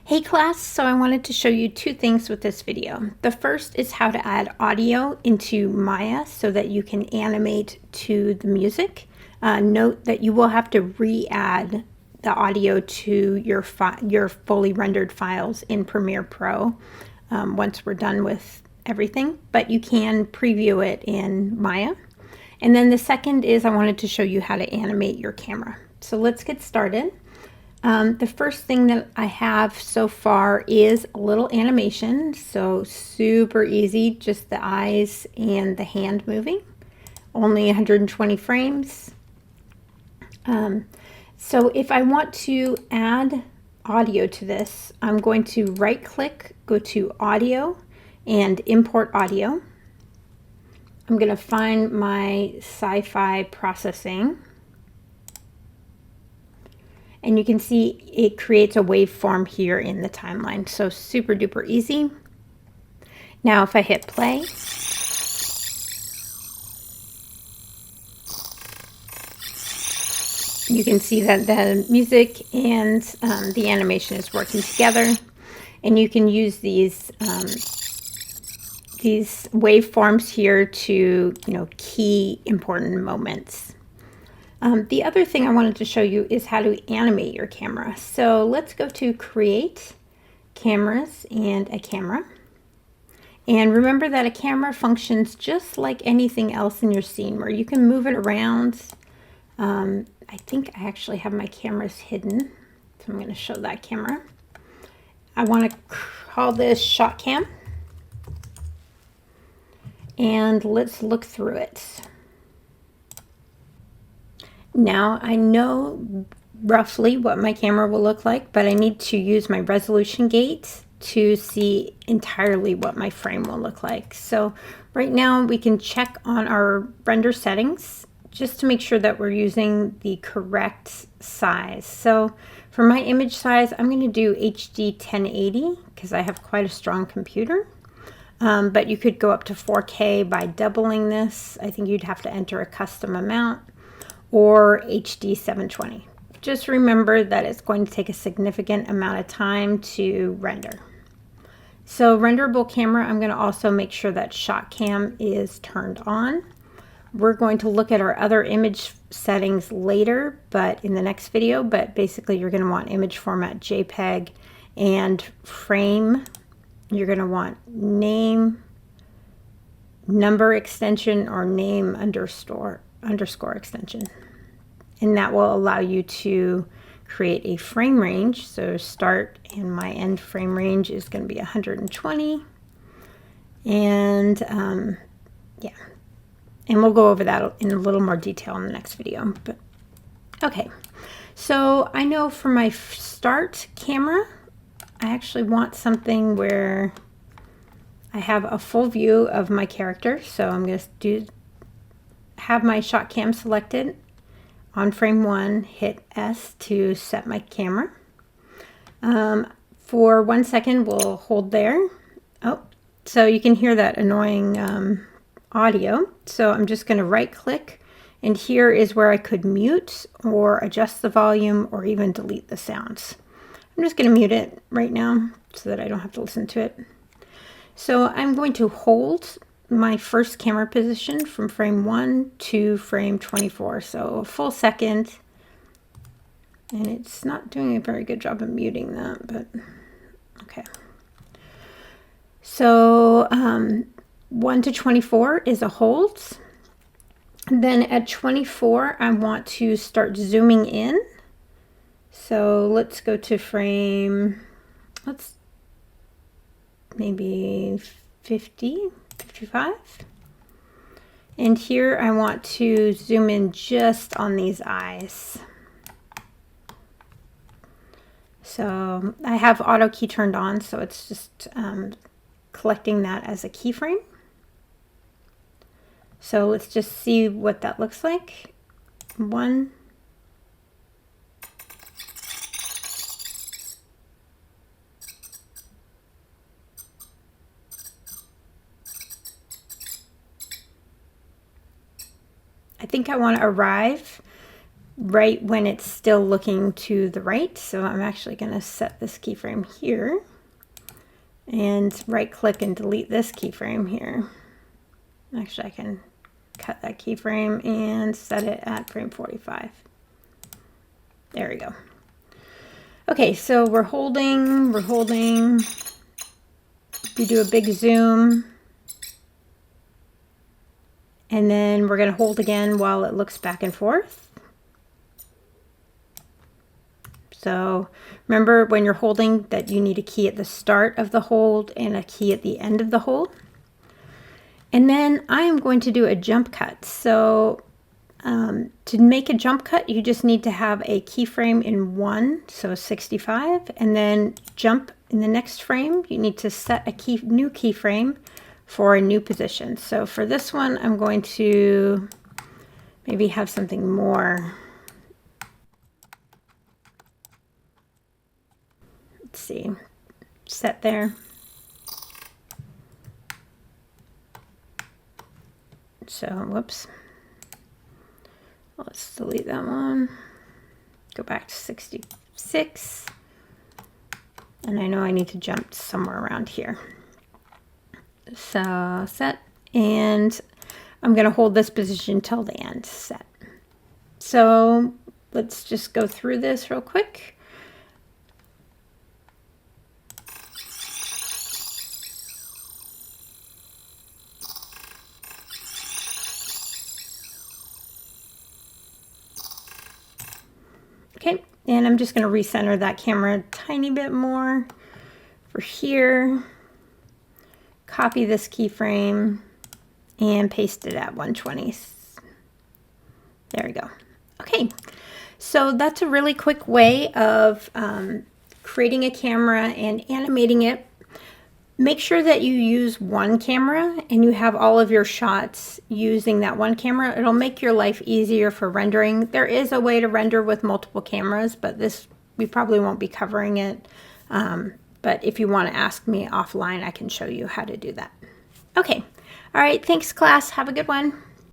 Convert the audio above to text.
Hey class, so I wanted to show you two things with this video. The first is how to add audio into Maya so that you can animate to the music. Note that you will have to re-add the audio to your fully rendered files in Premiere Pro once we're done with everything, but you can preview it in Maya. And then the second is I wanted to show you how to animate your camera. So let's get started. The first thing that I have so far is a little animation, so super easy, just the eyes and the hand moving, only 120 frames. So if I want to add audio to this, I'm going to right click, go to audio and import audio. I'm going to find my sci-fi processing. And you can see it creates a waveform here in the timeline. So super duper easy. Now if I hit play, you can see that the music and the animation is working together. And you can use these waveforms here to, key important moments. The other thing I wanted to show you is how to animate your camera. So let's go to Create, Cameras, and a Camera. And remember that a camera functions just like anything else in your scene where you can move it around. I think I actually have my cameras hidden, so I'm going to show that camera. I want to call this Shot Cam. And let's look through it. Now I know roughly what my camera will look like, but I need to use my resolution gate to see entirely what my frame will look like. So right now we can check on our render settings just to make sure that we're using the correct size. So for my image size, I'm going to do HD 1080 because I have quite a strong computer. But you could go up to 4K by doubling this. I think you'd have to enter a custom amount, or HD 720. Just remember that it's going to take a significant amount of time to render. So renderable camera, I'm going to also make sure that Shot Cam is turned on. We're going to look at our other image settings later, but in the next video, but basically you're going to want image format JPEG and frame. You're going to want name, number extension, or name underscore extension. And that will allow you to create a frame range. So start and my end frame range is going to be 120. And yeah, and we'll go over that in a little more detail in the next video. But okay, so I know for my start camera, I actually want something where I have a full view of my character. So I'm going to have my Shot Cam selected. On frame 1, hit S to set my camera. For 1 second, we'll hold there. Oh, so you can hear that annoying audio. So I'm just going to right click, and here is where I could mute or adjust the volume or even delete the sounds. I'm just going to mute it right now so that I don't have to listen to it. So I'm going to hold my first camera position from frame 1 to frame 24, so a full second, and it's not doing a very good job of muting that, but okay. So 1 to 24 is a hold. Then at 24 I want to start zooming in, so let's go to frame, let's maybe 50, 55. And here I want to zoom in just on these eyes. So I have auto key turned on, so it's just collecting that as a keyframe. So let's just see what that looks like. 1, I think I want to arrive right when it's still looking to the right. So I'm actually going to set this keyframe here and right click and delete this keyframe here. Actually, I can cut that keyframe and set it at frame 45. There we go. Okay, so we're holding, we do a big zoom, and then we're going to hold again while it looks back and forth. So remember when you're holding that you need a key at the start of the hold and a key at the end of the hold. And then I am going to do a jump cut. So to make a jump cut, you just need to have a keyframe in 1, so 65, and then jump in the next frame. You need to set a new keyframe for a new position. So for this one, I'm going to maybe have something more. Let's see, set there. So, whoops. Let's delete that one. Go back to 66. And I know I need to jump somewhere around here. So, set. And I'm going to hold this position till the end. Set. So, let's just go through this real quick. Okay, and I'm just going to recenter that camera a tiny bit more for here. Copy this keyframe and paste it at 120. There we go. Okay, so that's a really quick way of creating a camera and animating it. Make sure that you use one camera and you have all of your shots using that one camera. It'll make your life easier for rendering. There is a way to render with multiple cameras, but we probably won't be covering it. But if you want to ask me offline, I can show you how to do that. Okay. All right. Thanks, class. Have a good one.